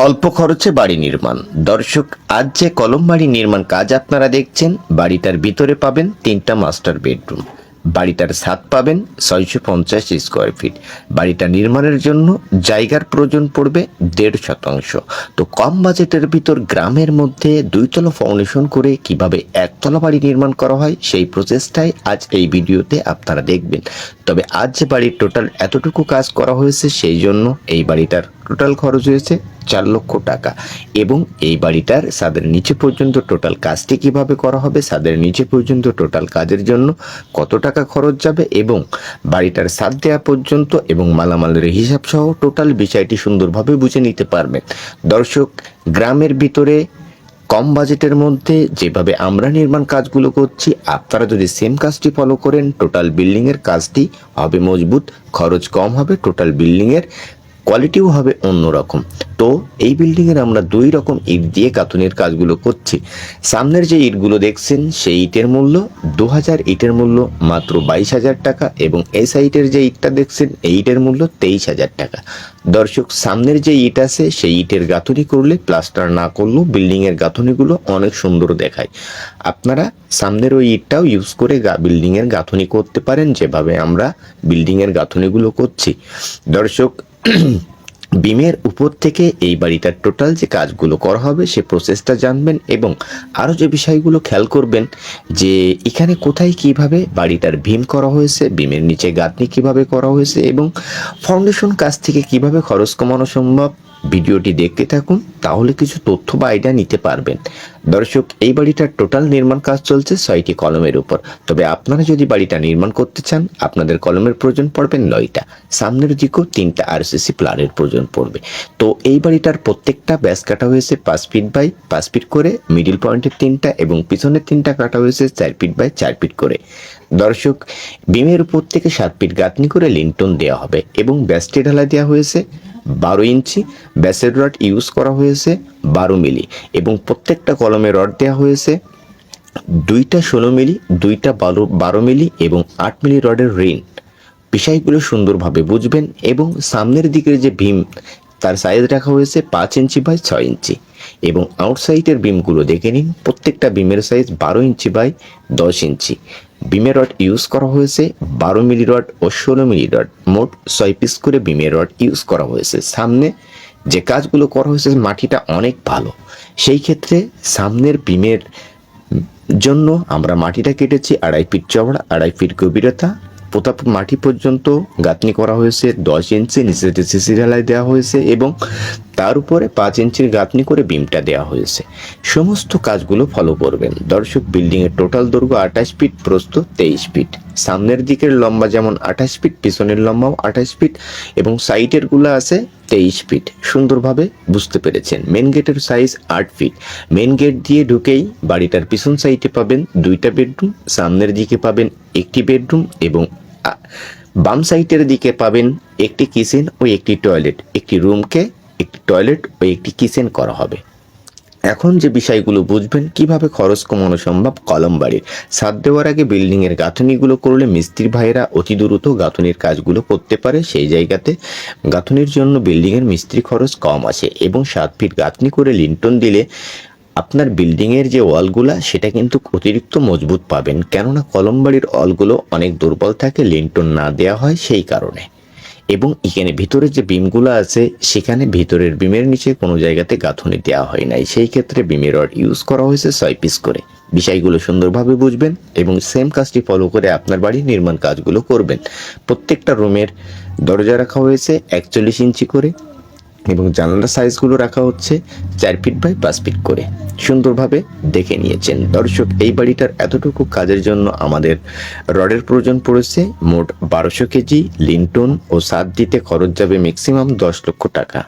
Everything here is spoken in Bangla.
অল্প খরচে বাড়ি নির্মাণ। দর্শক, আজ যে কলম বাড়ি নির্মাণ কাজ আপনারা দেখছেন, বাড়িটার ভিতরে পাবেন 3টা মাস্টার বেডরুম, বাড়িটার ছাদ পাবেন 650 স্কোয়ার ফিট। বাড়িটা নির্মাণের জন্য জায়গার প্রয়োজন পড়বে 1.5 শতাংশ। তো কম বাজেটের ভিতর গ্রামের মধ্যে 2তলা ফাউন্ডেশন করে কিভাবে একতলা বাড়ি নির্মাণ করা হয় সেই প্রসেসটাই আজ এই ভিডিওতে আপনারা দেখবেন। তবে আজ যে বাড়ির টোটাল এতটুকু কাজ করা হয়েছে, সেই জন্য এই বাড়িটার টোটাল খরচ হয়েছে 4 লক্ষ টাকা। এবং এই বাড়িটার ছাদের নিচে পর্যন্ত টোটাল কাজটি কিভাবে করা হবে, ছাদের নিচে পর্যন্ত টোটাল কাজের জন্য কত টাকা খরচ যাবে এবং বাড়িটার ছাদ দেওয়া পর্যন্ত এবং মালামালের হিসাব সহ টোটাল বিষয়টি সুন্দরভাবে বুঝে নিতে পারবেন। দর্শক, গ্রামের ভিতরে কম বাজেটের মধ্যে যেভাবে আমরা নির্মাণ কাজগুলো করছি, আপনারা যদি সেম কাজটি ফলো করেন, টোটাল বিল্ডিংয়ের কাজটি হবে মজবুত, খরচ কম হবে, টোটাল বিল্ডিংয়ের কোয়ালিটিও হবে অন্যরকম। তো এই বিল্ডিংয়ের আমরা 2 রকম ইট দিয়ে গাঁথুনির কাজগুলো করছি। সামনের যে ইটগুলো দেখছেন সেই ইটের মূল্য 2000, ইটের মূল্য মাত্র 22,000 টাকা এবং এই সাইডের যে ইটটা দেখছেন এই ইটের মূল্য 23,000 টাকা। দর্শক, সামনের যে ইট আছে সেই ইটের গাঁথুনি করলে, প্লাস্টার না করলেও বিল্ডিংয়ের গাঁথুনিগুলো অনেক সুন্দর দেখায়। আপনারা সামনের ওই ইটটাও ইউজ করে বিল্ডিংয়ের গাঁথুনি করতে পারেন, যেভাবে আমরা বিল্ডিংয়ের গাঁথুনিগুলো করছি। দর্শক, বিমের উপর থেকে এই বাড়িটার টোটাল যে কাজগুলো করা হবে সে প্রসেসটা জানবেন এবং আরও যে বিষয়গুলো খেয়াল করবেন যে এখানে কোথায় কিভাবে বাড়িটার ভীম করা হয়েছে, বিমের নিচে গাঁথনি কিভাবে করা হয়েছে এবং ফাউন্ডেশন কাজ থেকে কিভাবে খরচ কমানো সম্ভব। ভিডিওটি দেখতে থাকুন, তাহলে কিছু তথ্য বা আইডিয়া নিতে পারবেন। দর্শক, এই বাড়িটার টোটাল নির্মাণ কাজ চলছে 6টি কলমের উপর। তবে আপনারা যদি বাড়িটা নির্মাণ করতে চান, আপনাদের কলমের প্রয়োজন পড়বে 9টা, সামনের দিকেও 3টা আরসিসি প্লানের প্রয়োজন পড়বে। তো এই বাড়িটার প্রত্যেকটা ব্যাস কাটা হয়েছে 5 ফিট বাই 5 ফিট করে, মিডিল পয়েন্টের 3টা এবং পিছনের 3টা কাটা হয়েছে 4 ফিট বাই 4 ফিট করে। দর্শক, বিমের উপর থেকে 7 ফিট গাঁথনি করে লিন্টন দেওয়া হবে এবং ব্যাসটি ঢালাই দেওয়া হয়েছে 12 ইঞ্চি। ব্যাসের রড ইউজ করা হয়েছে 12 মিলি এবং প্রত্যেকটা কলমে রড দেওয়া হয়েছে 2টা 16 মিলি, 2টা 12 মিলি এবং 8 মিলি রডের রিং। বিষয়গুলো সুন্দরভাবে বুঝবেন এবং সামনের দিকের যে ভীম তার সাইজ রাখা হয়েছে 5 ইঞ্চি বাই 6 ইঞ্চি এবং আউটসাইডের বিমগুলো দেখে নিন, প্রত্যেকটা বিমের সাইজ 12 ইঞ্চি বাই 10 ইঞ্চি। বিমের রড ইউজ করা হয়েছে 12 মিলি রড ও 16 মিলি রড, মোট 6 পিস করে বিমের রড ইউজ করা হয়েছে। সামনে যে কাজগুলো করা হয়েছে মাটিটা অনেক ভালো, সেই ক্ষেত্রে সামনের বিমের জন্য আমরা মাটিটা কেটেছি 2.5 ফিট চওড়া, 2.5 ফিট গভীরতা। প্রতাপ মাটি পর্যন্ত গাঁথনি করা হয়েছে 10 ইঞ্চি, নিচে সিসি ঢালাই দেওয়া হয়েছে এবং তার উপরে 5 ইঞ্চির গাঁথনি করে বিমটা দেওয়া হয়েছে। সমস্ত কাজগুলো ফলো করবেন। দর্শক, বিল্ডিংয়ের টোটাল দৈর্ঘ্য 28 ফিট, প্রস্থ 23 ফিট। সামনের দিকের লম্বা যেমন 28 ফিট, পিছনের লম্বাও 28 ফিট এবং সাইডের গুলো আছে 23 ফিট। সুন্দরভাবে বুঝতে পেরেছেন। মেন গেটের সাইজ 8 ফিট। মেন গেট দিয়ে ঢুকেই বাড়িটার পিছন সাইডে পাবেন 2টা বেডরুম, সামনের দিকে পাবেন 1টি বেডরুম এবং বাম সাইডের দিকে পাবেন 1টি কিচেন ও 1টি টয়লেট। একটি রুমকে 1টি টয়লেট ও 1টি কিচেন করা হবে। এখন যে বিষয়গুলো বুঝবেন কিভাবে খরচ কমানো সম্ভব কলম বাড়ির। ছাদ দেওয়ার আগে বিল্ডিংয়ের গাঁথনিগুলো করলে মিস্ত্রি ভাইয়েরা অতি দ্রুত গাঁথনির কাজগুলো করতে পারে। সেই জায়গাতে গাঁথনির জন্য বিল্ডিংয়ের মিস্ত্রি খরচ কম আসে এবং 7 ফিট গাঁথনি করে লিন্টন দিলে আপনার বিল্ডিংয়ের যে ওয়ালগুলো সেটা কিন্তু অতিরিক্ত মজবুত পাবেন, কেননা কলম বাড়ির ওয়ালগুলো অনেক দুর্বল থাকে লিন্টন না দেওয়া হয় সেই কারণে। এবং এখানে ভিতরে যে বিমগুলো আছে সেখানে ভিতরের বিমের নিচে কোনো জায়গাতে গাঁথনি দেওয়া হয় নাই, সেই ক্ষেত্রে বিমের রড ইউজ করা হয়েছে 6 পিস করে। বিষয়গুলো সুন্দরভাবে বুঝবেন এবং সেম কাজটি ফলো করে আপনার বাড়ির নির্মাণ কাজগুলো করবেন। প্রত্যেকটা রুমের দরজা রাখা হয়েছে 41 ইঞ্চি করে এবং জানালার সাইজগুলো রাখা হচ্ছে 4 ফিট বাই 5 ফিট করে। সুন্দরভাবে দেখে নিয়েছেন। দর্শক, এই বাড়িটার এতটুকু কাজের জন্য আমাদের রডের প্রয়োজন পড়েছে মোট 1200 কেজি লিন্টন ও ছাদ দিতে খরচ যাবে ম্যাক্সিমাম 10 লক্ষ টাকা।